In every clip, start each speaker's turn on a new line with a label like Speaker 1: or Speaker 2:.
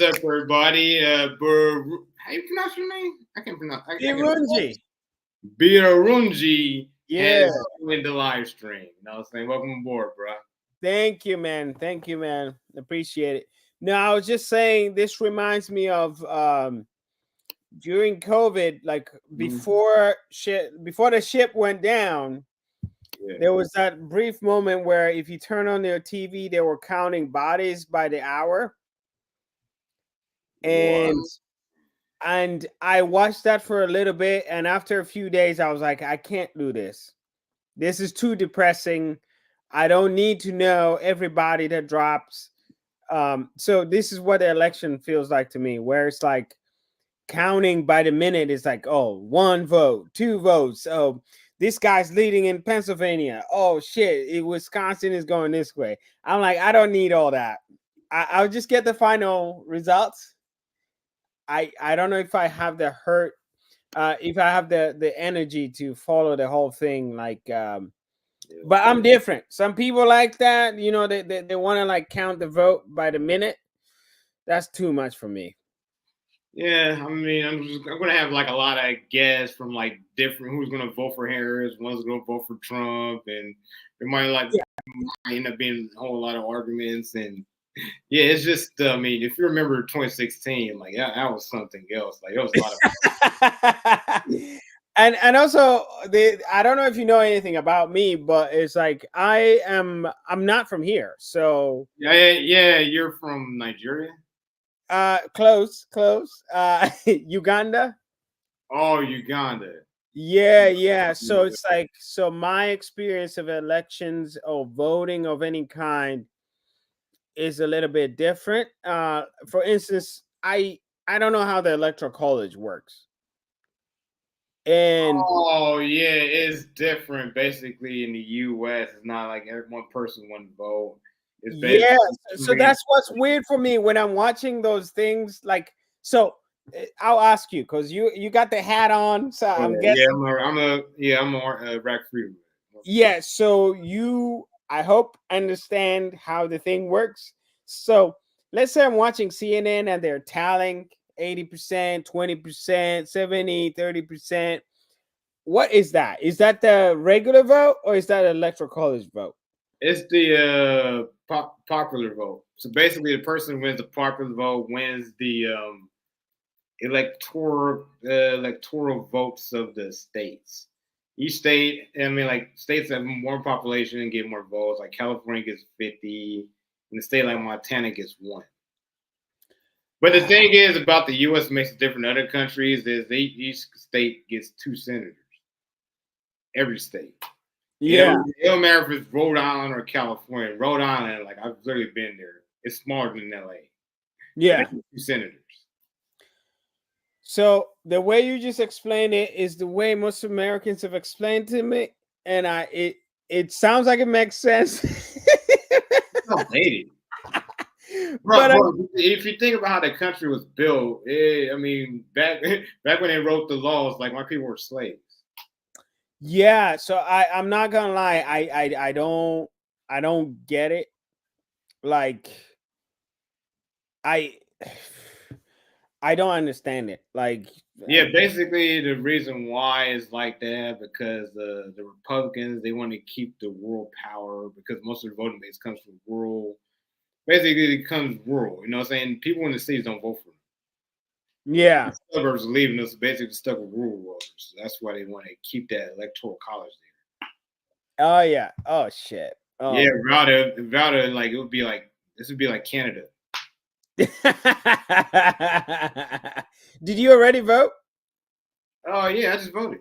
Speaker 1: up, everybody? How you pronounce your name? I can't pronounce.
Speaker 2: Birungi.
Speaker 1: Birungi
Speaker 2: Yeah.
Speaker 1: has joined the live stream. You know what I'm saying? Welcome aboard, bro.
Speaker 2: Thank you, man. Thank you, man. Appreciate it. No, I was just saying this reminds me of during COVID, like before the ship went down, there was that brief moment where if you turn on their TV, they were counting bodies by the hour. And
Speaker 1: What?
Speaker 2: and I watched that for a little bit, and after a few days, I was like, I can't do this. This is too depressing. I don't need to know everybody that drops. So this is what the election feels like to me, where it's like counting by the minute. Is like, oh, 1 vote, 2 votes. Oh, this guy's leading in Pennsylvania. Oh shit, Wisconsin is going this way. I'm like, I don't need all that. I'll just get the final results. I don't know if I have the hurt, if I have the energy to follow the whole thing. Like, but I'm different. Some people like that, you know, they want to like count the vote by the minute. That's too much for me.
Speaker 1: Yeah, I mean, I'm gonna have like a lot of guests from like different who's gonna vote for Harris, one's gonna vote for Trump, and there might end up being a whole lot of arguments. And yeah, it's just I mean, if you remember 2016, like that was something else. Like it was a lot
Speaker 2: of and also I don't know if you know anything about me, but it's like I'm not from here. So
Speaker 1: yeah, you're from Nigeria?
Speaker 2: Close. Uganda.
Speaker 1: Oh, Uganda.
Speaker 2: Yeah. So it's like, so my experience of elections or voting of any kind is a little bit different. For instance, I don't know how the electoral college works. And
Speaker 1: oh yeah, it's different. Basically, in the U.S., it's not like one person, one vote. It's
Speaker 2: yeah, so that's what's weird for me when I'm watching those things. Like, so I'll ask you, because you got the hat on, so I'm guessing.
Speaker 1: I'm a rack free.
Speaker 2: Yeah, so I hope understand how the thing works. So let's say I'm watching CNN and they're tallying 80%, 20%, 70, 30%. What is that? Is that the regular vote or is that electoral college vote?
Speaker 1: It's the popular vote. So basically, the person who wins the popular vote wins the electoral votes of the states. Each state, I mean, like states that have more population and get more votes. Like California gets 50, and the state like Montana gets 1. But the thing is about the U.S. makes it different than other countries is each state gets 2 senators. Every state.
Speaker 2: Yeah.
Speaker 1: It don't matter if it's Rhode Island or California. Rhode Island, like I've literally been there. It's smaller than L.A.
Speaker 2: Yeah.
Speaker 1: 2 senators.
Speaker 2: So the way you just explained it is the way most Americans have explained to me, and it sounds like it makes sense.
Speaker 1: Outdated. Bro, if you think about how the country was built, I mean, back when they wrote the laws, like my people were slaves.
Speaker 2: Yeah, so I'm not gonna lie, I don't get it. Like, I don't understand it. Like,
Speaker 1: yeah, basically the reason why is like that because the Republicans, they want to keep the rural power because most of the voting base comes from rural. Basically, it comes rural. You know what I'm saying? People in the cities don't vote for them.
Speaker 2: Yeah.
Speaker 1: The suburbs are leaving us basically stuck with rural voters. So that's why they want to keep that electoral college there.
Speaker 2: Oh yeah. Oh shit. Oh.
Speaker 1: Yeah, rather like it would be like this would be like Canada.
Speaker 2: Did you already vote?
Speaker 1: Oh yeah, I just voted.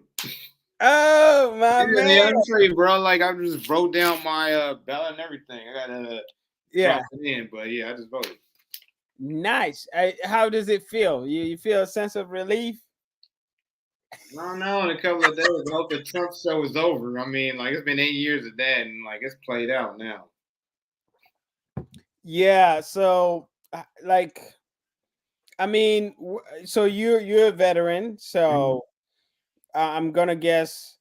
Speaker 2: Oh my man!
Speaker 1: Yeah, I'm sorry, bro. Like I just wrote down my ballot and everything. I gotta drop it in, but yeah, I just voted.
Speaker 2: Nice. How does it feel? You feel a sense of relief?
Speaker 1: I know. In a couple of days, I hope the Trump show is over. I mean, like it's been 8 years of that, and like it's played out now.
Speaker 2: Yeah. So, like, I mean, so you're a veteran, so I'm gonna guess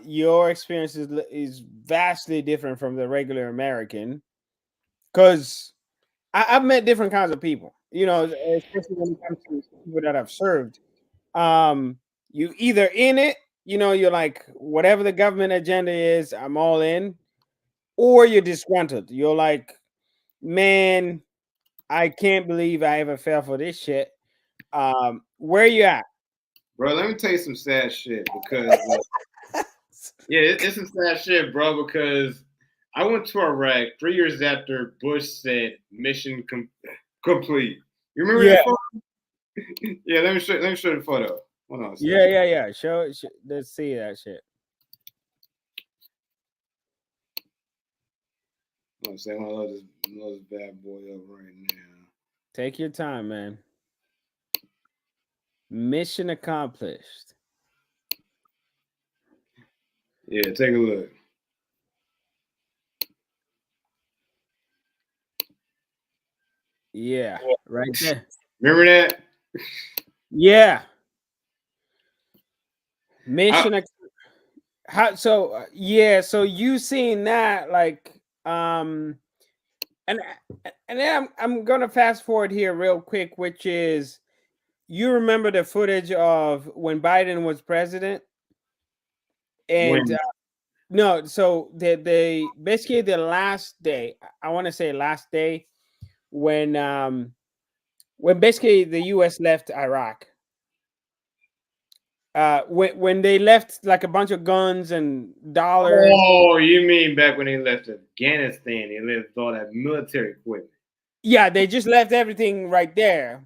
Speaker 2: your experience is vastly different from the regular American, because I've met different kinds of people. You know, especially when it comes to people that I've served. You either in it, you know, you're like whatever the government agenda is, I'm all in, or you're disgruntled. You're like, man, I can't believe I ever fell for this shit. Where you at?
Speaker 1: Bro, let me tell you some sad shit because yeah, it's some sad shit, bro. Because I went to Iraq 3 years after Bush said mission complete. You remember
Speaker 2: Yeah,
Speaker 1: that photo? Yeah, let me show the photo. Hold on a second.
Speaker 2: yeah. Let's see that shit.
Speaker 1: I'm saying I love this bad boy up right now.
Speaker 2: Take your time, man. Mission accomplished.
Speaker 1: Yeah, take a look.
Speaker 2: Yeah, right there.
Speaker 1: Remember that?
Speaker 2: Yeah,
Speaker 1: I,
Speaker 2: mission. How so? Yeah, so you seen that like and and then I'm gonna fast forward here real quick, which is you remember the footage of when Biden was president, and
Speaker 1: when
Speaker 2: no, so they basically the last day, I want to say last day when basically the U.S. left Iraq. When they left like a bunch of guns and dollars.
Speaker 1: oh, you mean back when they left Afghanistan? They left all that military equipment.
Speaker 2: Yeah, they just left everything right there.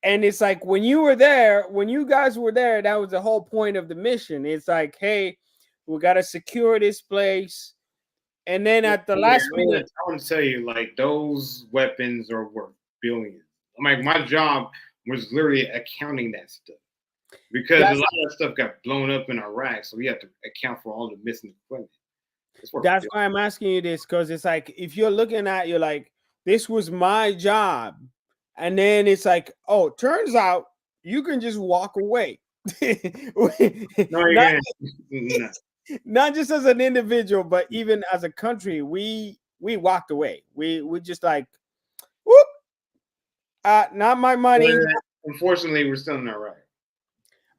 Speaker 2: And it's like when you were there, when you guys were there, that was the whole point of the mission. It's like, hey, we got to secure this place. And then at the
Speaker 1: Yeah,
Speaker 2: last minute,
Speaker 1: I want to tell you, like those weapons are worth billions. Like my job was literally accounting that stuff because a
Speaker 2: that's
Speaker 1: lot of that stuff got blown up in Iraq, so we have to account for all the missing equipment. It's worth
Speaker 2: that's
Speaker 1: billions.
Speaker 2: why I'm asking you this, because it's like if you're looking at you're like, this was my job. And then it's like, oh, turns out you can just walk away.
Speaker 1: No, you
Speaker 2: not
Speaker 1: can't. No.
Speaker 2: not just as an individual, but even as a country, we walked away. We just like, whoop, not my money.
Speaker 1: Unfortunately, we're still in Iraq.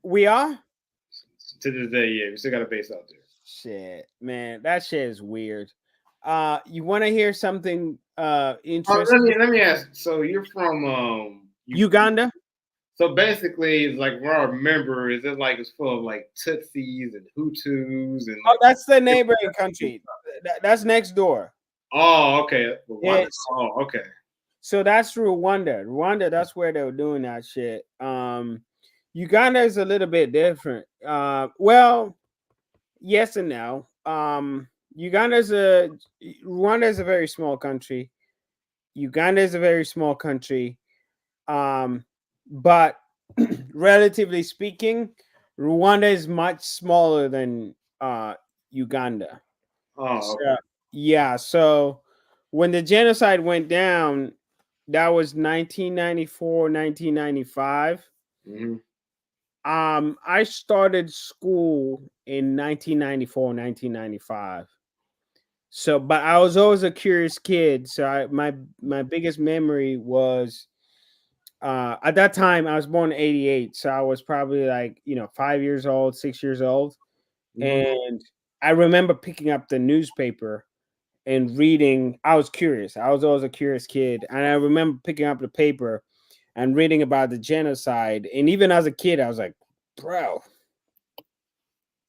Speaker 2: We are
Speaker 1: To this day, yeah, we still got a base out there.
Speaker 2: shit, man. That shit is weird. You want to hear something
Speaker 1: Let
Speaker 2: interesting?
Speaker 1: me ask. So you're from
Speaker 2: Uganda.
Speaker 1: so basically, it's like where I remember is it like it's full of like Tutsis and Hutus and
Speaker 2: Oh,
Speaker 1: like.
Speaker 2: that's the neighboring country. That's next door.
Speaker 1: Oh, okay.
Speaker 2: Yes.
Speaker 1: Oh, okay.
Speaker 2: So that's Rwanda. Rwanda, that's where they were doing that shit. Uganda is a little bit different. Well, yes and no. Uganda's a Rwanda is a very small country. Uganda is a very small country. But relatively speaking, Rwanda is much smaller than Uganda.
Speaker 1: Oh, okay.
Speaker 2: So, yeah, so when the genocide went down, that was 1994, 1995.
Speaker 1: Mm-hmm.
Speaker 2: I started school in 1994, 1995. So, but I was always a curious kid. So my biggest memory was at that time I was born in 88. So I was probably like, 5 years old, 6 years old.
Speaker 1: Mm-hmm.
Speaker 2: And I remember picking up the newspaper and reading. I was curious. I was always a curious kid. And I remember picking up the paper and reading about the genocide. And even as a kid, I was like, bro,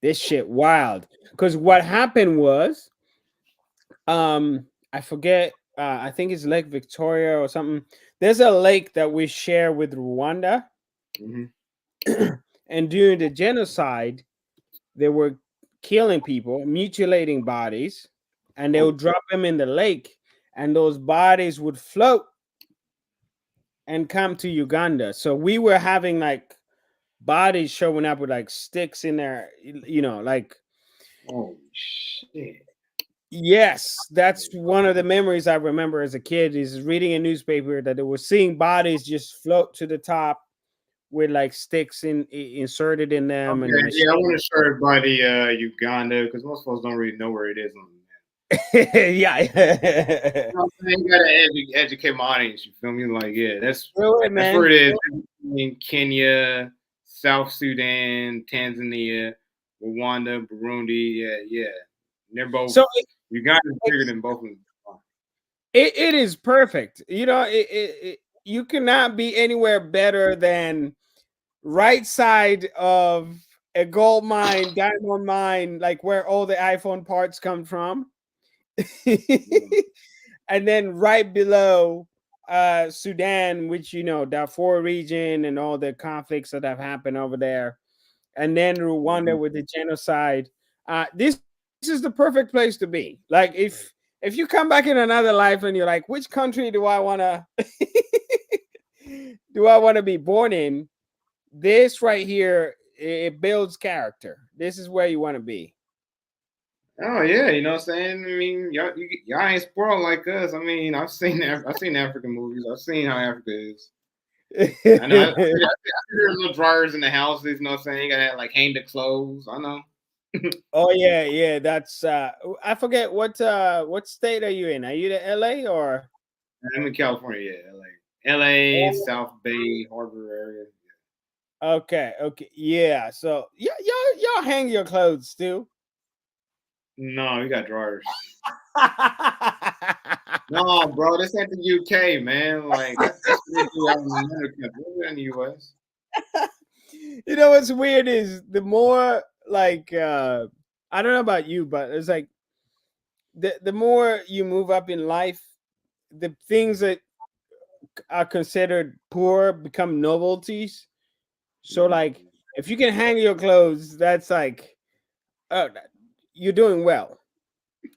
Speaker 2: this shit wild. Because what happened was, I forget, I think it's Lake Victoria or something. There's a lake that we share with Rwanda.
Speaker 1: Mm-hmm.
Speaker 2: And during the genocide, they were killing people, mutilating bodies, and they
Speaker 1: Oh,
Speaker 2: would drop them in the lake, and those bodies would float and come to Uganda. So we were having like bodies showing up with like sticks in there, like
Speaker 1: oh shit.
Speaker 2: yes, that's one of the memories I remember as a kid is reading a newspaper that they were seeing bodies just float to the top with like sticks inserted in them
Speaker 1: Okay,
Speaker 2: and
Speaker 1: yeah, I want
Speaker 2: machine.
Speaker 1: to show everybody Uganda because most folks don't really know where it is on the map.
Speaker 2: Yeah.
Speaker 1: You know what I'm saying? You gotta educate my audience. You feel me? Like, yeah,
Speaker 2: Do it,
Speaker 1: that's where
Speaker 2: man.
Speaker 1: it is. In Kenya, South Sudan, Tanzania, Rwanda, Burundi. Yeah, yeah. They're both.
Speaker 2: So
Speaker 1: Uganda's bigger
Speaker 2: it's
Speaker 1: than both of them.
Speaker 2: it is perfect. You know, you cannot be anywhere better than right side of a gold mine, diamond mine, like where all the iPhone parts come from.
Speaker 1: Yeah.
Speaker 2: And then right below Sudan, which Darfur region and all the conflicts that have happened over there, and then Rwanda
Speaker 1: Mhm.
Speaker 2: with the genocide. This is the perfect place to be. Like if you come back in another life and you're like, which country do I want to do I want to be born in? This right here, it builds character. This is where you want to be.
Speaker 1: Oh yeah, you know what I'm saying? I mean, y'all ain't spoiled like us. I mean, I've seen African movies. I've seen how Africa is. I know. I see there's little dryers in the houses. You know what I'm saying? You gotta like hang the clothes. I know.
Speaker 2: Oh yeah, yeah. That's I forget what state are you in? Are you the LA or
Speaker 1: I'm in California. Yeah, LA, South Bay, Harbor area.
Speaker 2: okay, okay. Yeah. So yeah, y'all hang your clothes too.
Speaker 1: No, we got dryers. No, bro, this ain't the UK, man. Like that's what they do out in America. We're in the US.
Speaker 2: You know what's weird is the more like I don't know about you, but it's like the more you move up in life, the things that are considered poor become novelties. So like
Speaker 1: Mhm.
Speaker 2: if you can hang your clothes, that's like oh, you're doing well.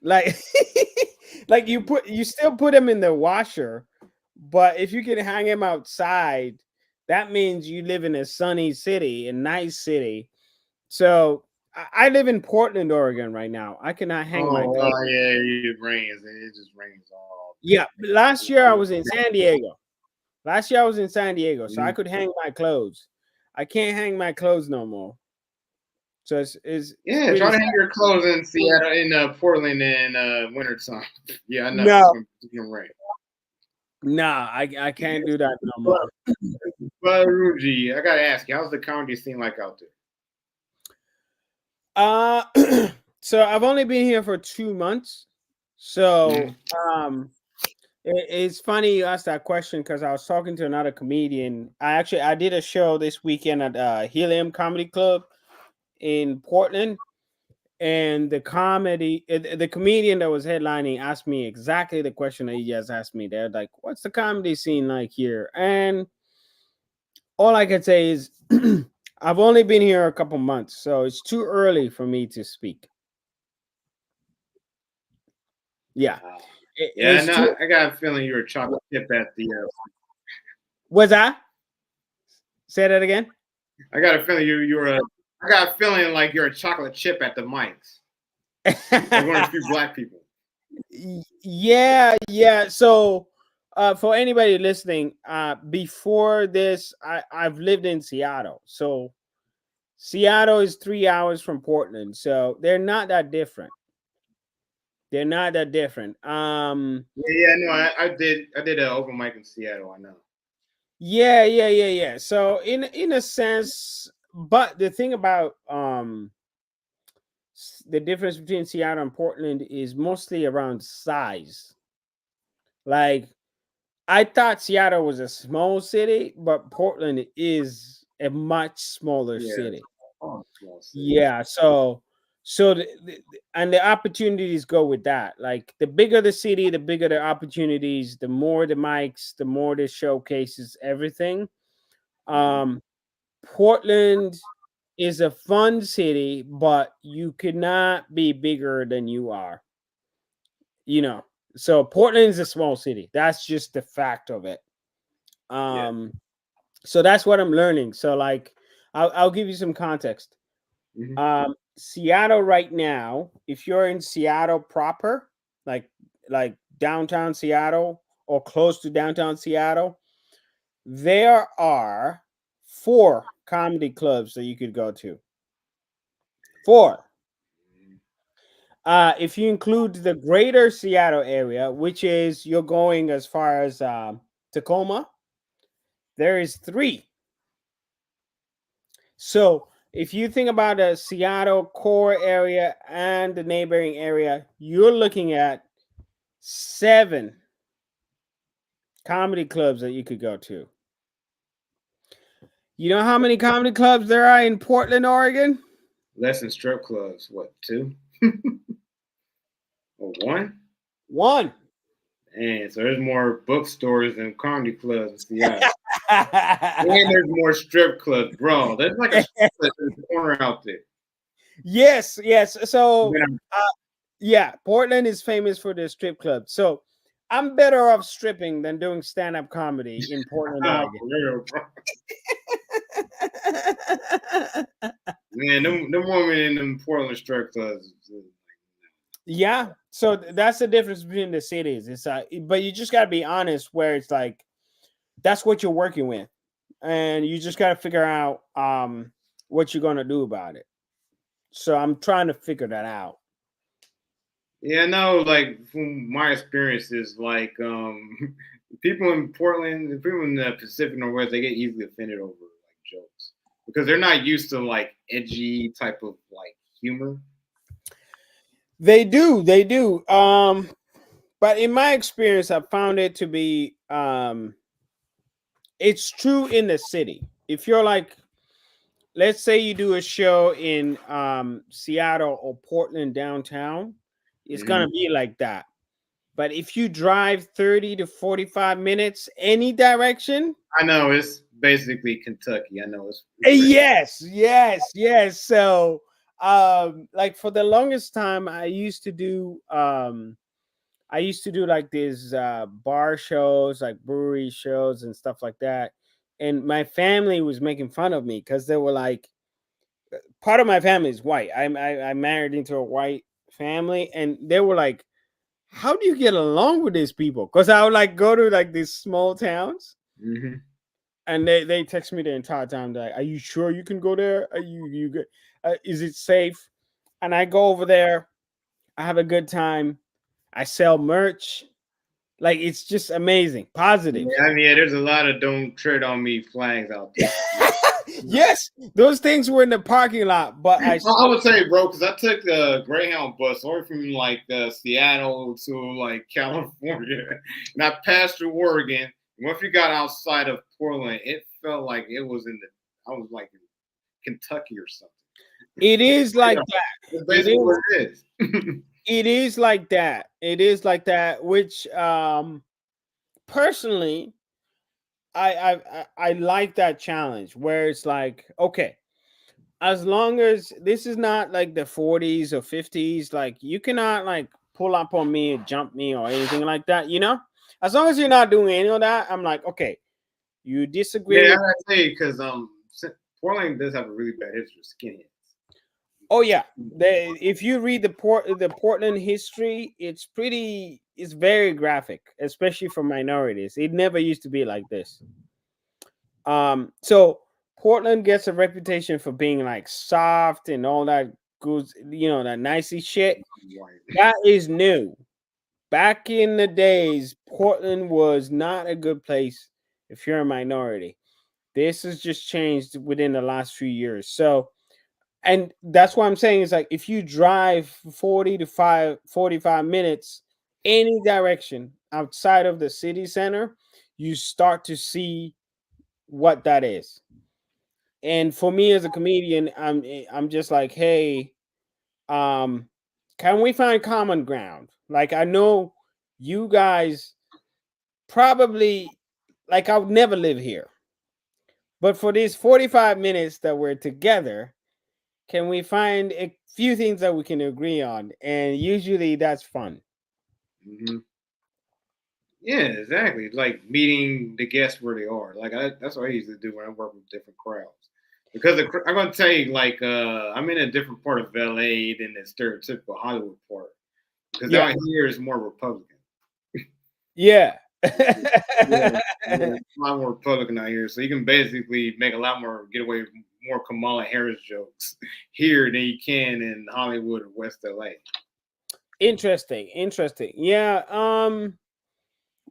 Speaker 2: Like like you still put them in the washer, but if you can hang them outside, that means you live in a sunny city, a nice city. So I live in Portland, Oregon right now. I cannot hang my
Speaker 1: Oh,
Speaker 2: clothes.
Speaker 1: yeah, it rains. It just rains all
Speaker 2: Yeah, last year I
Speaker 1: day.
Speaker 2: was in San Diego. Last year I was in San Diego, so I
Speaker 1: Mhm.
Speaker 2: could hang my clothes. I can't hang my clothes no more. So it's
Speaker 1: Yeah,
Speaker 2: pretty
Speaker 1: try to
Speaker 2: sad.
Speaker 1: hang your clothes in Seattle, in Portland in wintertime. Yeah, I know
Speaker 2: No,
Speaker 1: it's gonna rain.
Speaker 2: nah, I can't do that no
Speaker 1: But,
Speaker 2: more.
Speaker 1: but Ruji, I gotta ask you, how's the comedy scene like out there?
Speaker 2: Uh, so I've only been here for 2 months. So
Speaker 1: Mhm.
Speaker 2: it's funny you asked that question because I was talking to another comedian. I did a show this weekend at Helium Comedy Club in Portland, and the comedian that was headlining asked me exactly the question that you just asked me. They're like, "What's the comedy scene like here?" And all I can say is, I've only been here a couple months, so it's too early for me to speak. Yeah,
Speaker 1: Uh, yeah,
Speaker 2: it's
Speaker 1: no,
Speaker 2: too.
Speaker 1: I got a feeling you were a chocolate chip at the.
Speaker 2: Was I? Say that again.
Speaker 1: I got a feeling you were a. I got a feeling like you're a chocolate chip at the mics, like one of the few black people.
Speaker 2: Yeah, yeah. So, for anybody listening, before this, I've lived in Seattle. So Seattle is 3 hours from Portland, so they're not that different. They're not that different.
Speaker 1: Yeah, yeah, no, I did an open mic in Seattle. I know.
Speaker 2: Yeah, yeah, yeah, yeah. So in a sense, but the thing about the difference between Seattle and Portland is mostly around size. Like I thought Seattle was a small city, but Portland is a much smaller
Speaker 1: Yeah,
Speaker 2: city.
Speaker 1: oh, small city.
Speaker 2: Yeah, so and the opportunities go with that. Like the bigger the city, the bigger the opportunities, the more the mics, the more the showcases, everything.
Speaker 1: Mhm.
Speaker 2: Um, Portland is a fun city, but you cannot be bigger than you are. You know, so Portland is a small city. That's just the fact of it.
Speaker 1: Yeah.
Speaker 2: Um, so that's what I'm learning. So like, I'll give you some context.
Speaker 1: Hmm.
Speaker 2: Seattle right now, if you're in Seattle proper, like like downtown Seattle or close to downtown Seattle, there are 4 comedy clubs that you could go to. 4. If you include the greater Seattle area, which is you're going as far as Tacoma, there is three. So if you think about the Seattle core area and the neighboring area, you're looking at 7 comedy clubs that you could go to. You know how many comedy clubs there are in Portland, Oregon?
Speaker 1: Less than strip clubs. What, 2? Or 1?
Speaker 2: 1.
Speaker 1: And so there's more bookstores than comedy clubs in Seattle. And there's more strip clubs, bro. There's like a strip club in the corner out there.
Speaker 2: Yes. So, yeah, Portland is famous for the strip club. So, I'm better off stripping than doing stand-up comedy in Portland, Oregon.
Speaker 1: Real, bro. Man, them women in them Portland strip clubs.
Speaker 2: Yeah, so that's the difference between the cities. It's but you just gotta be honest. Where it's like that's what you're working with, and you just gotta figure out what you're gonna do about it. So I'm trying to figure that out.
Speaker 1: Yeah, no, like from my experiences, like people in Portland, the people in the Pacific Northwest, they get easily offended over like jokes because they're not used to like edgy type of like humor.
Speaker 2: They do. But in my experience, I found it to be it's true in the city. If you're like, let's say you do a show in Seattle or Portland downtown, it's gonna be like that. But if you drive 30 to 45 minutes any direction,
Speaker 1: I know it's basically Kentucky. I know it's
Speaker 2: yes. So like for the longest time I used to do like these bar shows, like brewery shows and stuff like that. And my family was making fun of me because they were like, part of my family is white. I married into a white family, and they were like, how do you get along with these people? Because I would like go to like these small towns, and they text me the entire time. Like, are you sure you can go there? Are you good? Is it safe? And I go over there. I have a good time. I sell merch. Like it's just amazing, positive.
Speaker 1: Yeah, I mean, there's a lot of "Don't tread on me" flags out there.
Speaker 2: Yes, those things were in the parking lot, but I
Speaker 1: would say, bro, because I took the Greyhound bus over from like Seattle to like California, and I passed through Oregon. And once we got outside of Portland, it felt like it was I was like in Kentucky or something.
Speaker 2: It is like that.
Speaker 1: That's basically what it is.
Speaker 2: It is like that. It is like that. Which, personally, I like that challenge where it's like, okay, as long as this is not like the 40s or 50s, like you cannot like pull up on me or jump me or anything like that, you know? As long as you're not doing any of that, I'm like, okay, you disagree.
Speaker 1: Yeah, I say because Portland does have a really bad history of skinheads.
Speaker 2: Oh yeah, if you read the Portland history, it's very graphic, especially for minorities. It never used to be like this. So Portland gets a reputation for being like soft and all that good, that nicey shit. That is new. Back in the days, Portland was not a good place if you're a minority. This has just changed within the last few years. So, and that's what I'm saying is like if you drive 40 to 45 minutes any direction outside of the city center, you start to see what that is. And for me as a comedian, I'm just like, hey, can we find common ground? Like I know you guys probably like I would never live here. But for these 45 minutes that we're together, can we find a few things that we can agree on? And usually that's fun.
Speaker 1: Yeah, exactly. Like meeting the guests where they are. Like that's what I usually do when I work with different crowds. Because I'm gonna tell you, like, I'm in a different part of LA than the stereotypical Hollywood part. Because down here is more Republican.
Speaker 2: Yeah.
Speaker 1: A lot more Republican out here. So you can basically make get away with more Kamala Harris jokes here than you can in Hollywood or West LA.
Speaker 2: Interesting. Yeah.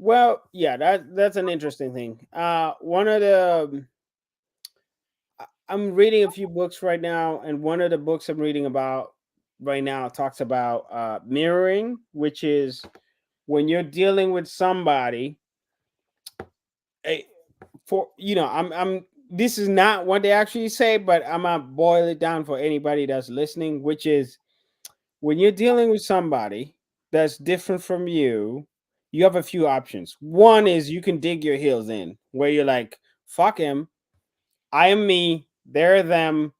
Speaker 2: Well, yeah, that's an interesting thing. One of the I'm reading a few books right now, and one of the books I'm reading about right now talks about mirroring, which is when you're dealing with somebody. eh, For I'm this is not what they actually say, but I'm gonna boil it down for anybody that's listening, which is when you're dealing with somebody that's different from you, you have a few options. One is you can dig your heels in, where you're like, fuck him, I am me, they're them,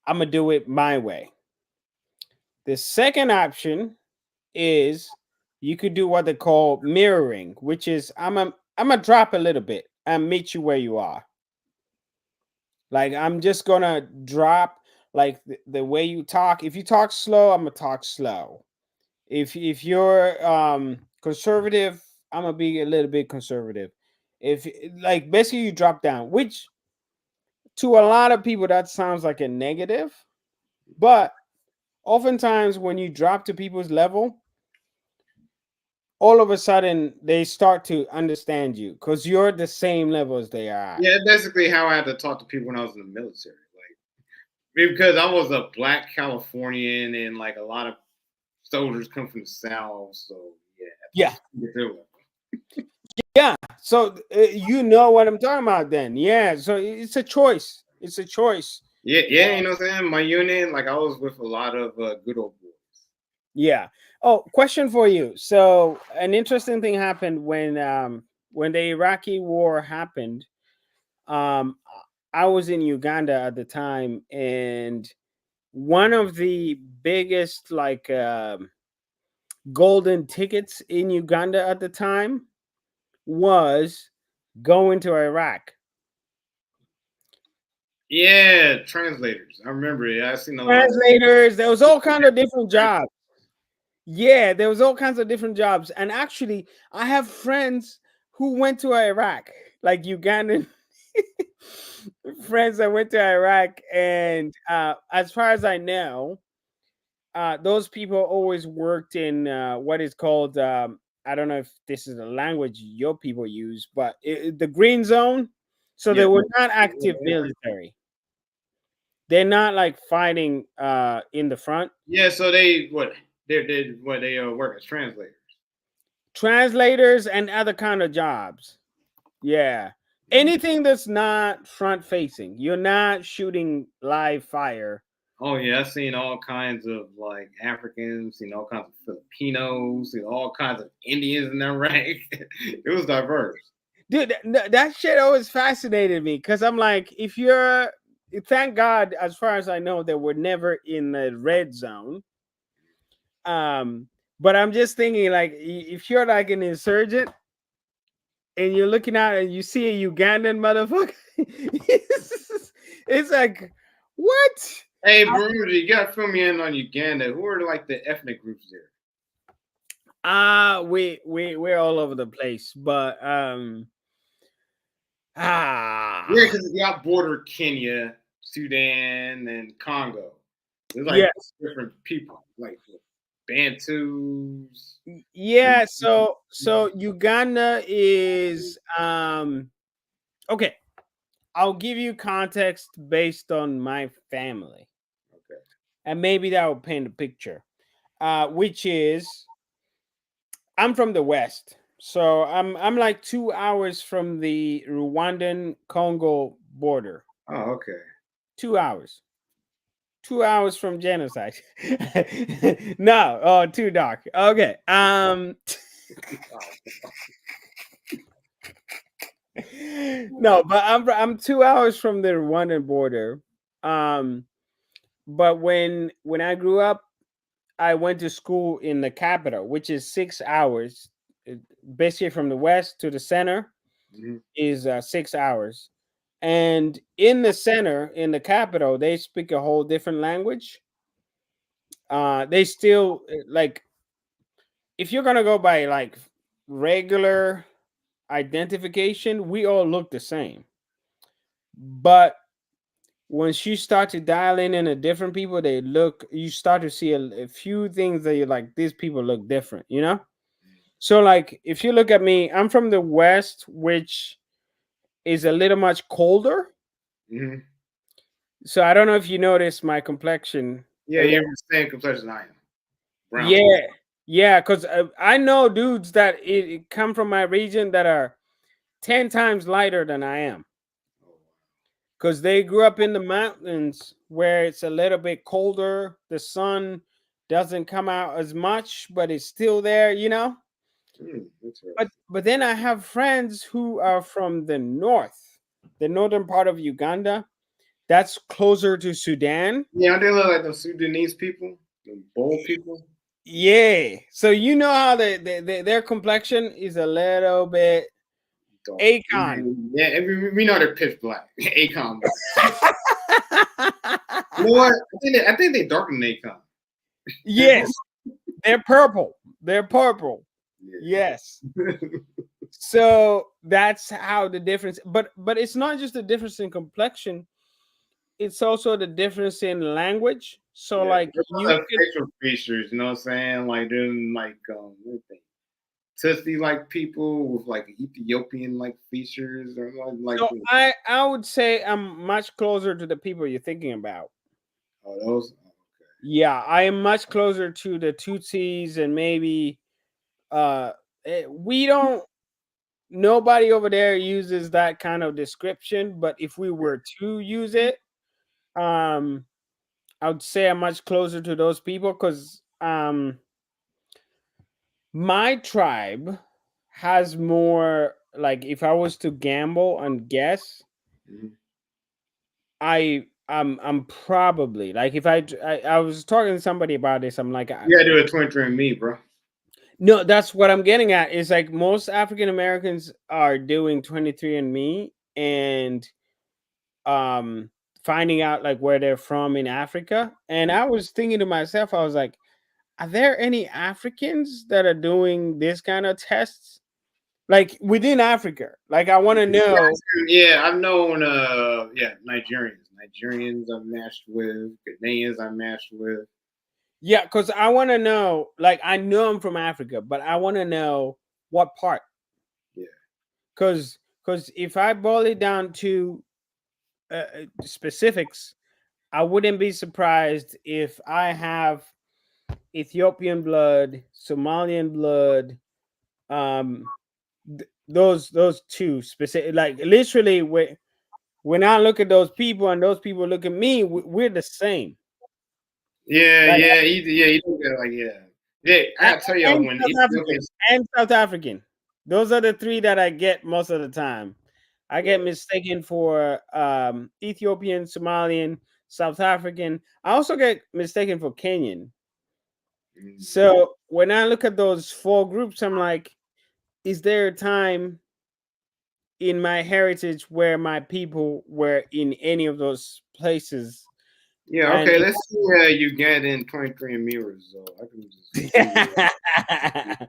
Speaker 2: I'm gonna do it my way. The second option is you could do what they call mirroring, which is I'm gonna drop a little bit and meet you where you are. Like I'm just gonna drop like the way you talk. If you talk slow, I'm gonna talk slow. If you're conservative, I'm gonna be a little bit conservative. If like basically you drop down, which to a lot of people that sounds like a negative, but oftentimes when you drop to people's level, all of a sudden they start to understand you because you're the same level as they are.
Speaker 1: Yeah, basically how I had to talk to people when I was in the military. Like because I was a black Californian and like a lot of soldiers come from the South, so
Speaker 2: Yeah,
Speaker 1: yeah.
Speaker 2: yeah. So you know what I'm talking about then. Yeah. So it's a choice. It's a choice.
Speaker 1: Yeah, you know what I'm saying? My unit, like I was with a lot of good old boys.
Speaker 2: Yeah. Oh, question for you. So an interesting thing happened when the Iraqi war happened. Um I was in Uganda at the time, and one of the biggest like golden tickets in Uganda at the time was going to Iraq.
Speaker 1: Yeah, translators. I remember it. I seen a lot of
Speaker 2: Translators, there was all kind of different jobs. Yeah, there was all kinds of different jobs. And actually, I have friends who went to Iraq, like Ugandan friends that went to Iraq. And as far as I know, those people always worked in what is called, I don't know if this is a language your people use, but the green zone. So
Speaker 1: yeah.
Speaker 2: they were not active military. They're not like fighting in the front.
Speaker 1: Yeah, so they work as translators.
Speaker 2: Translators and other kind of jobs. Yeah. Anything that's not front facing. You're not shooting live fire.
Speaker 1: Oh yeah, I've seen all kinds of like Africans, seen all kinds of Filipinos, seen all kinds of Indians in that rank. It was diverse.
Speaker 2: Dude, that shit always fascinated me because I'm like, if you're, thank God, as far as I know, they were never in the red zone. Um, but I'm just thinking, like, if you're like an insurgent and you're looking out and you see a Ugandan motherfucker, it's like, what?
Speaker 1: Hey, Birungi, you gotta fill me in on Uganda. Who are like the ethnic groups there?
Speaker 2: We're all over the place, but
Speaker 1: Yeah,
Speaker 2: ah,
Speaker 1: because you got border Kenya, Sudan, and Congo. There's like
Speaker 2: yes,
Speaker 1: different people, like Bantus.
Speaker 2: yeah. So Uganda is okay. I'll give you context based on my family,
Speaker 1: Okay.
Speaker 2: and maybe that will paint a picture. Which is I'm from the West, so I'm like 2 hours from the Rwandan Congo border.
Speaker 1: Oh, okay.
Speaker 2: 2 hours. 2 hours from genocide. No, oh, too dark. Okay. No, but I'm 2 hours from the Rwandan border. Um, but when I grew up, I went to school in the capital, which is 6 hours. Basically, from the west to the center
Speaker 1: Mhm.
Speaker 2: is 6 hours. And in the center, in the capital, they speak a whole different language. They still like if you're gonna go by like regular identification, we all look the same. But once you start to dial in a different people, you start to see a few things that you're like, these people look different, you know? So, like, if you look at me, I'm from the West, which is a little much colder.
Speaker 1: Mm-hmm.
Speaker 2: So, I don't know if you notice my complexion.
Speaker 1: Yeah, you're the same complexion I am. Brown skin.
Speaker 2: Yeah. Yeah. Because I know dudes that it come from my region that are 10 times lighter than I am.
Speaker 1: Oh,
Speaker 2: Because they grew up in the mountains where it's a little bit colder. The sun doesn't come out as much, but it's still there, you know?
Speaker 1: Interesting.
Speaker 2: But then I have friends who are from the north, the northern part of Uganda. That's closer to Sudan.
Speaker 1: Yeah, they look like those Sudanese people, the bold people.
Speaker 2: Yeah. So you know how their complexion is a little bit
Speaker 1: Dark.
Speaker 2: Akon.
Speaker 1: Yeah, we know they're pitch black. Akon. You know what? I think they darken Akon.
Speaker 2: Yes, they're purple. They're purple. Yes. So that's how the difference. But it's not just the difference in complexion. It's also the difference in language. So
Speaker 1: Yeah,
Speaker 2: like
Speaker 1: there's
Speaker 2: you
Speaker 1: other
Speaker 2: can,
Speaker 1: facial features. You know what I'm saying? Like them, like what is it? Tussie like people with like Ethiopian like features or like
Speaker 2: so I would say I'm much closer to the people you're thinking about.
Speaker 1: oh those
Speaker 2: Yeah, I am much closer to the Tutsis and maybe we don't nobody over there uses that kind of description, but if we were to use it, um I would say I'm much closer to those people because my tribe has more, like, if I was to gamble and guess,
Speaker 1: mhm.
Speaker 2: I'm probably like, if I was talking to somebody about this, I'm like,
Speaker 1: You gotta do a 23 and me, bro.
Speaker 2: no, that's what I'm getting at. Is like most African Americans are doing 23andMe and um finding out like where they're from in Africa. And I was thinking to myself, I was like, are there any Africans that are doing this kind of tests? Like within Africa. Like I want to know.
Speaker 1: Yeah, I've known Nigerians. Nigerians I've matched with, Ghanaians I've matched with.
Speaker 2: Yeah, because I want to know, like, I know I'm from Africa, but I want to know what part.
Speaker 1: Yeah.
Speaker 2: Because if I boil it down to specifics, I wouldn't be surprised if I have Ethiopian blood, Somalian blood, um, those two specific, like literally, when I look at those people and those people look at me, we're the same.
Speaker 1: Yeah,
Speaker 2: Like,
Speaker 1: you don't get like yeah. Yeah, I gotta tell y'all
Speaker 2: and
Speaker 1: when
Speaker 2: South African
Speaker 1: Ethiopians
Speaker 2: and South African. Those are the three that I get most of the time. I get mistaken for Ethiopian, Somalian, South African. I also get mistaken for Kenyan. So when I look at those four groups, I'm like, is there a time in my heritage where my people were in any of those places?
Speaker 1: yeah,
Speaker 2: And
Speaker 1: okay, let's see how you get in 23 and me result. I can just Google it.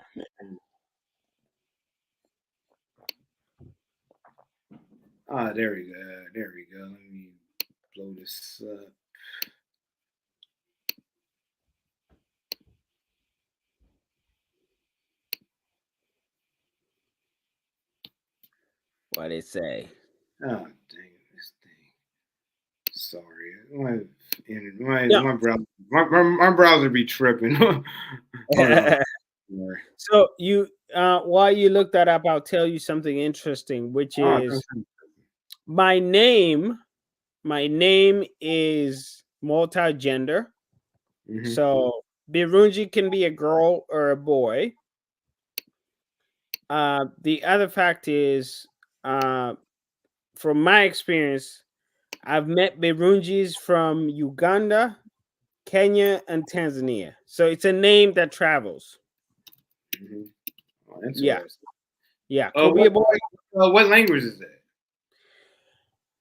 Speaker 1: Ah, there we go. There we go. Let me blow this up.
Speaker 2: what it say?
Speaker 1: Oh dang this thing. Sorry. My
Speaker 2: No.
Speaker 1: my browser my browser be tripping. Hold on. Sorry.
Speaker 2: So you while you look that up, I'll tell you something interesting, which
Speaker 1: Oh,
Speaker 2: is my name. My name is multi-gender.
Speaker 1: mm-hmm.
Speaker 2: So Birungi can be a girl or a boy. The other fact is, uh, from my experience, I've met Birungis from Uganda, Kenya, and Tanzania. So it's a name that travels.
Speaker 1: Mm-hmm. Oh,
Speaker 2: Yeah,
Speaker 1: interesting.
Speaker 2: yeah. Could be a boy.
Speaker 1: What language is that?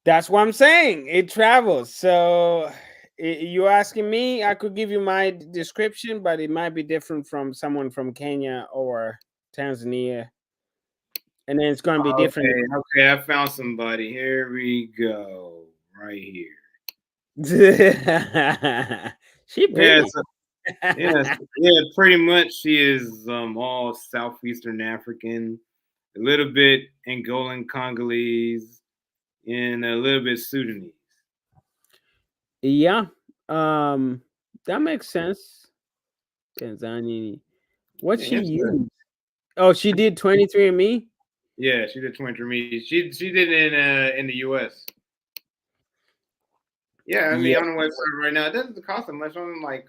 Speaker 2: That's what I'm saying. It travels. So you asking me, I could give you my description, but it might be different from someone from Kenya or Tanzania, and then it's going to be different.
Speaker 1: Okay, I found somebody. Here we go. Right here.
Speaker 2: She
Speaker 1: Yeah,
Speaker 2: pretty.
Speaker 1: so, yeah, yeah. Pretty much, she is all southeastern African, a little bit Angolan, Congolese, and a little bit Sudanese.
Speaker 2: Yeah. Um, that makes sense. Tanzania. What
Speaker 1: Yeah,
Speaker 2: she
Speaker 1: interesting.
Speaker 2: used? Oh, she did 23andMe?
Speaker 1: Yeah, she did 23 Me. She did it in the U.S. Yeah, I mean
Speaker 2: Yeah.
Speaker 1: on the website right now, it doesn't cost that much. Only like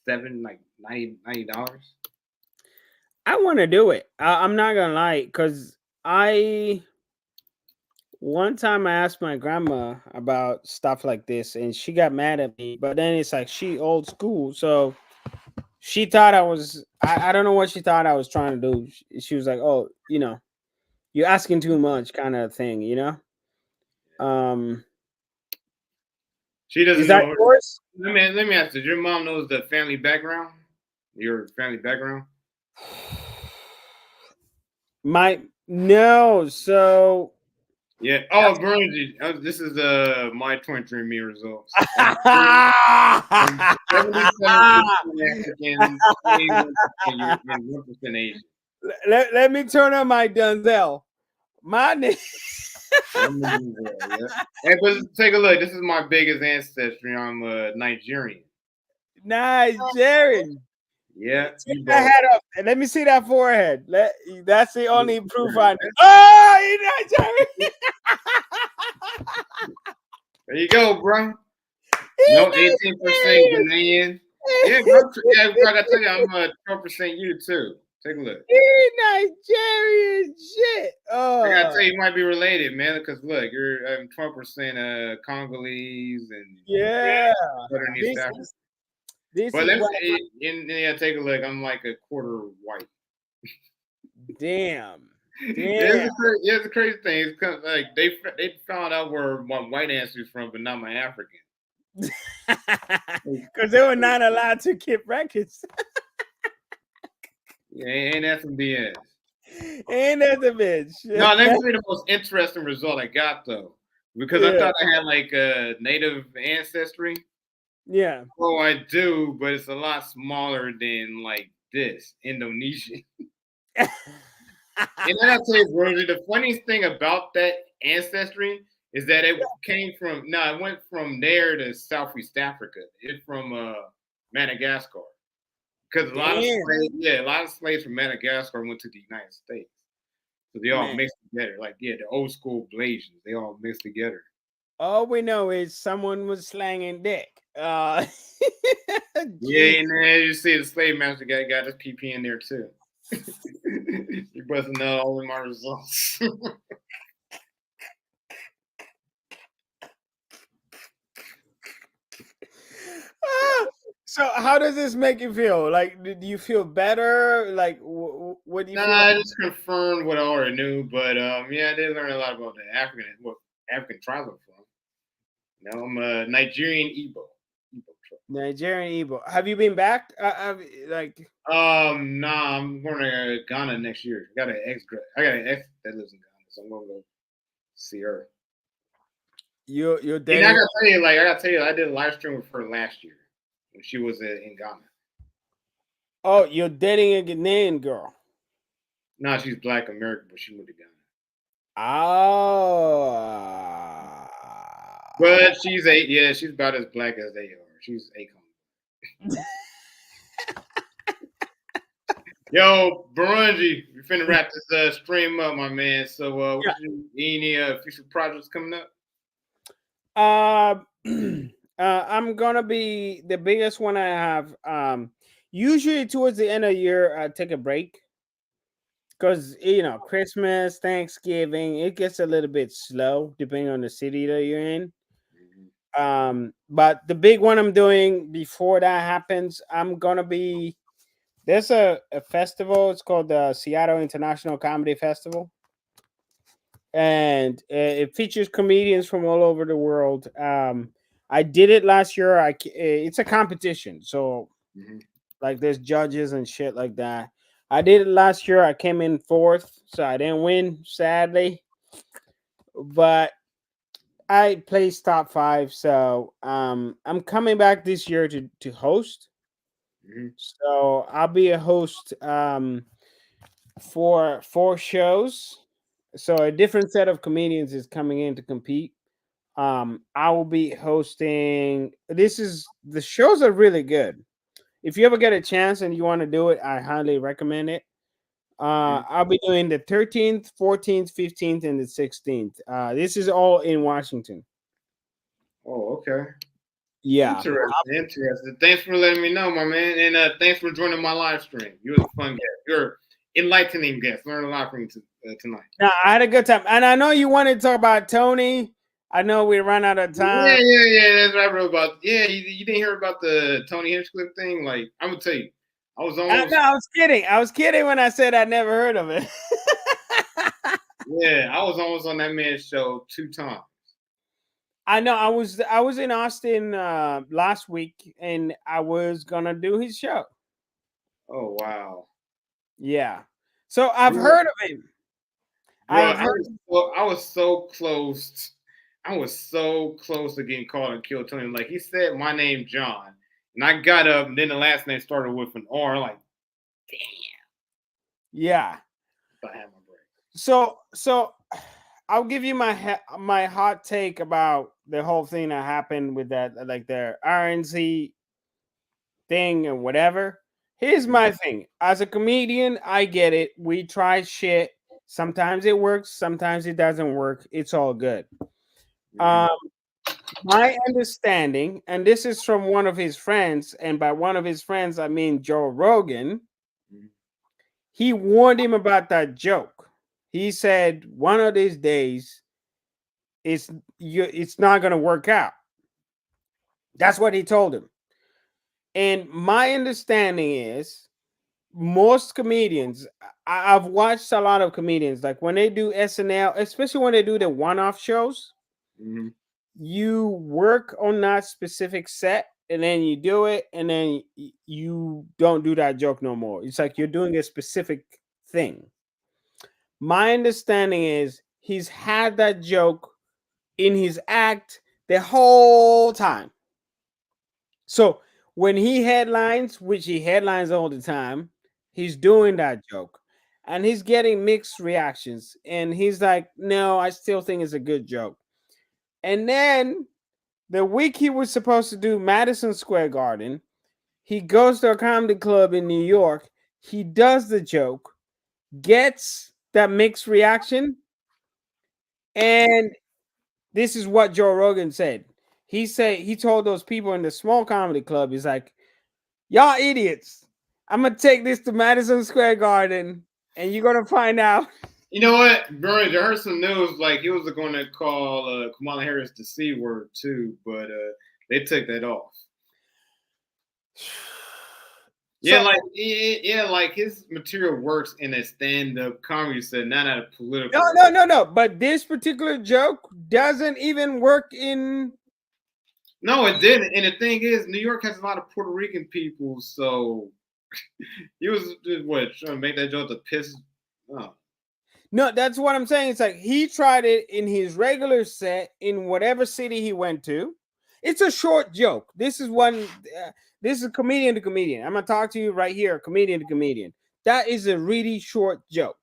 Speaker 1: seven, like $90.
Speaker 2: I want to do it. I'm not gonna lie, because I one time I asked my grandma about stuff like this, and she got mad at me. But then it's like she old school, so she thought I was. I don't know what she thought I was trying to do. She was like, "Oh, you're asking too much," kind of thing. Um,
Speaker 1: She
Speaker 2: is
Speaker 1: doesn't
Speaker 2: that
Speaker 1: know.
Speaker 2: yours?
Speaker 1: Let me ask you. Your mom knows the family background. Your family background.
Speaker 2: My no. So
Speaker 1: Yeah. Oh, Birungi. This is my 23 Me results. I'm
Speaker 2: let,
Speaker 1: 77% African, 21% European, 1% Asian.
Speaker 2: let me turn on my Denzel. My name.
Speaker 1: Yeah. Hey, but take a look. This is my biggest ancestry. I'm Nigerian.
Speaker 2: Nigerian.
Speaker 1: Yeah,
Speaker 2: Take
Speaker 1: you
Speaker 2: that
Speaker 1: both.
Speaker 2: head up and let me see that forehead. That's the only proof I need. Oh, you Nigerian.
Speaker 1: There you go, bro. No,
Speaker 2: He
Speaker 1: 18% Ghanaian. Yeah, bro. Yeah, bro, I gotta tell you, I'm 12% you too. Take a look.
Speaker 2: Nigerian shit.
Speaker 1: I gotta tell you, you might be related, man. Because look, you're 12% Congolese and
Speaker 2: Yeah.
Speaker 1: Southern East
Speaker 2: This
Speaker 1: Africa.
Speaker 2: is this
Speaker 1: But
Speaker 2: is
Speaker 1: let's
Speaker 2: what
Speaker 1: yeah, take a look. I'm like a quarter white.
Speaker 2: damn.
Speaker 1: Yeah,
Speaker 2: Damn.
Speaker 1: it's a crazy thing. It's 'cause, like they found out where my white ancestors from, but not my African.
Speaker 2: Because they were not allowed to keep records.
Speaker 1: Yeah, ain't that some BS?
Speaker 2: Ain't that the bitch?
Speaker 1: No, let me tell you the most interesting result I got though, because I
Speaker 2: Yeah.
Speaker 1: thought I had like a native ancestry.
Speaker 2: Yeah.
Speaker 1: Oh, I do, but it's a lot smaller than like this Indonesian. And I gotta tell you, bro, the funniest thing about that ancestry is that it came from no, it went from there to Southeast Africa. It's from Madagascar. Because
Speaker 2: Damn,
Speaker 1: a lot of slaves from Madagascar went to the United States. So they all
Speaker 2: man.
Speaker 1: mixed together. Like, yeah, the old school Blasians, they all mixed together.
Speaker 2: All we know is someone was slanging dick.
Speaker 1: Yeah,
Speaker 2: Jeez.
Speaker 1: and then you see the slave master guy got his PP in there too. You busting out all of my results.
Speaker 2: Ah, so how does this make you feel? Like, do you feel better? Like, what do you
Speaker 1: Nah,
Speaker 2: feel?
Speaker 1: I just confirmed what I already knew, but yeah, I did learn a lot about the African tribes I'm from. You know, I'm a Nigerian Igbo. Igbo tribe.
Speaker 2: Nigerian Igbo. Have you been back? Like,
Speaker 1: Nah, I'm going to Ghana next year. I got an ex that lives in Ghana, so I'm gonna go see her.
Speaker 2: you're
Speaker 1: And I
Speaker 2: dating.
Speaker 1: gotta tell you, like I gotta tell you, I did a live stream with her last year when she was in Ghana.
Speaker 2: Oh, you're dating a Ghanaian girl.
Speaker 1: Nah, she's Black American, but she moved to Ghana.
Speaker 2: Oh.
Speaker 1: But she's about as black as they are. She's Akon. Yo, Birungi, we finna wrap this stream up, my man. So, any future projects coming up?
Speaker 2: Uh, I'm gonna be the biggest one I have. Usually towards the end of the year, I take a break because Christmas, Thanksgiving, it gets a little bit slow depending on the city that you're in.
Speaker 1: Mhm.
Speaker 2: But the big one I'm doing before that happens, I'm gonna be there's a festival. It's called the Seattle International Comedy Festival, and it features comedians from all over the world. I did it last year. It's a competition, so
Speaker 1: Mhm.
Speaker 2: like there's judges and shit like that. I did it last year. I came in fourth, so I didn't win, sadly. But I placed top 5, so I'm coming back this year to host.
Speaker 1: Mhm.
Speaker 2: So I'll be a host for 4 shows. So a different set of comedians is coming in to compete. I will be hosting. The shows are really good. If you ever get a chance and you want to do it, I highly recommend it.
Speaker 1: Mhm.
Speaker 2: I'll be doing the 13th, 14th, 15th, and the 16th. This is all in Washington.
Speaker 1: Oh, okay.
Speaker 2: Yeah.
Speaker 1: Interesting. Interesting. Thanks for letting me know, my man, and thanks for joining my live stream. You was a fun guest. You're enlightening guest. Learned a lot from you tonight.
Speaker 2: No, I had a good time, and I know you wanted to talk about Tony. I know we ran out of
Speaker 1: Yeah,
Speaker 2: time.
Speaker 1: yeah, yeah. That's what I wrote about. Yeah, you didn't hear about the Tony Hinchcliffe thing? Like, I'm gonna tell you, I was
Speaker 2: No,
Speaker 1: almost,
Speaker 2: I was kidding. I was kidding when I said I'd never heard of it.
Speaker 1: yeah, I was almost on that man's show 2 times.
Speaker 2: I know. I was in Austin last week, and I was gonna do his show.
Speaker 1: Oh wow,
Speaker 2: Yeah. So I've
Speaker 1: bro,
Speaker 2: heard of him. I
Speaker 1: bro,
Speaker 2: have heard.
Speaker 1: I was so close. I was so close to getting called and killed Tony. Like he said, my name John, and I got up, and then the last name started with an R. Like, damn,
Speaker 2: Yeah.
Speaker 1: I had my break.
Speaker 2: So I'll give you my hot take about the whole thing that happened with that, like the RNC thing and whatever. Here's
Speaker 1: Mhm,
Speaker 2: my thing. As a comedian, I get it. We try shit. Sometimes it works, sometimes it doesn't work. It's all good.
Speaker 1: mhm,
Speaker 2: Um, my understanding, and this is from one of his friends, and by one of his friends, I mean Joe Rogan.
Speaker 1: mhm.
Speaker 2: He warned him about that joke. He said one of these days it's not going to work out. That's what he told him. And my understanding is most comedians, I've watched a lot of comedians, like when they do SNL, especially when they do the one-off shows,
Speaker 1: Mhm.
Speaker 2: you work on that specific set and then you do it and then you don't do that joke no more. It's like you're doing a specific thing. My understanding is he's had that joke in his act the whole time. So when he headlines, which he headlines all the time, he's doing that joke and he's getting mixed reactions. And he's like, no, I still think it's a good joke. And then the week he was supposed to do Madison Square Garden, he goes to a comedy club in New York. He does the joke, gets that mixed reaction. And this is what Joe Rogan said. He told those people in the small comedy club, he's like, y'all idiots. I'm gonna take this to Madison Square Garden, and you're gonna find out.
Speaker 1: You know what, Burns? I heard some news like he was going to call Kamala Harris the C word too, but they took that off. Yeah,
Speaker 2: So
Speaker 1: like yeah, like his material works in a stand-up comedy set, not at a
Speaker 2: no,
Speaker 1: political.
Speaker 2: no, no, no. But this particular joke doesn't even work in.
Speaker 1: No, it didn't. And the thing is, New York has a lot of Puerto Rican people, so he was just what trying to make that joke to piss. Oh.
Speaker 2: No, that's what I'm saying. It's like he tried it in his regular set in whatever city he went to. It's a short joke. This is one. This is comedian to comedian. I'm gonna talk to you right here, comedian to comedian. That is a really short joke.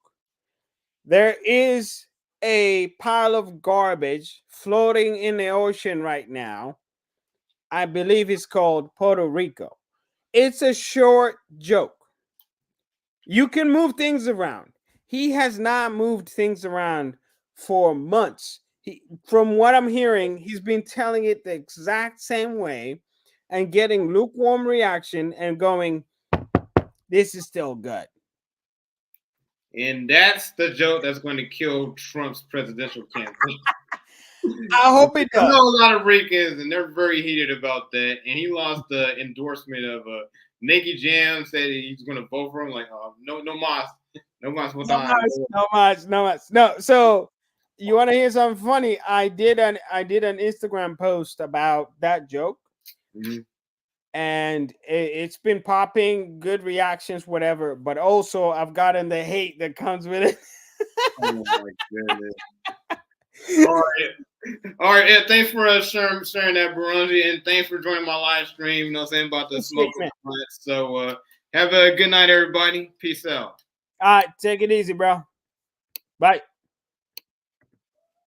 Speaker 2: There is a pile of garbage floating in the ocean right now. I believe it's called Puerto Rico. It's a short joke. You can move things around. He has not moved things around for months. From what I'm hearing, he's been telling it the exact same way and getting lukewarm reaction and going, this is still good.
Speaker 1: And that's the joke that's going to kill Trump's presidential campaign.
Speaker 2: I hope it
Speaker 1: I know
Speaker 2: does.
Speaker 1: a lot of Ricans, and they're very heated about that. And he lost the endorsement of Nicky Jam. Said he's going to vote for him. Like, no, no mas, no mas
Speaker 2: No
Speaker 1: votar.
Speaker 2: much, no much, no much. No, so you want to hear something funny? I did an Instagram post about that joke,
Speaker 1: Mm-hmm.
Speaker 2: and it's been popping, good reactions, whatever. But also, I've gotten the hate that comes with it.
Speaker 1: Oh my goodness! All right. Yeah, thanks for sharing that, Birungi, and thanks for joining my live stream. You know what I'm saying, about the smoke. So have a good night, everybody. Peace out.
Speaker 2: All right, take it easy, bro. Bye.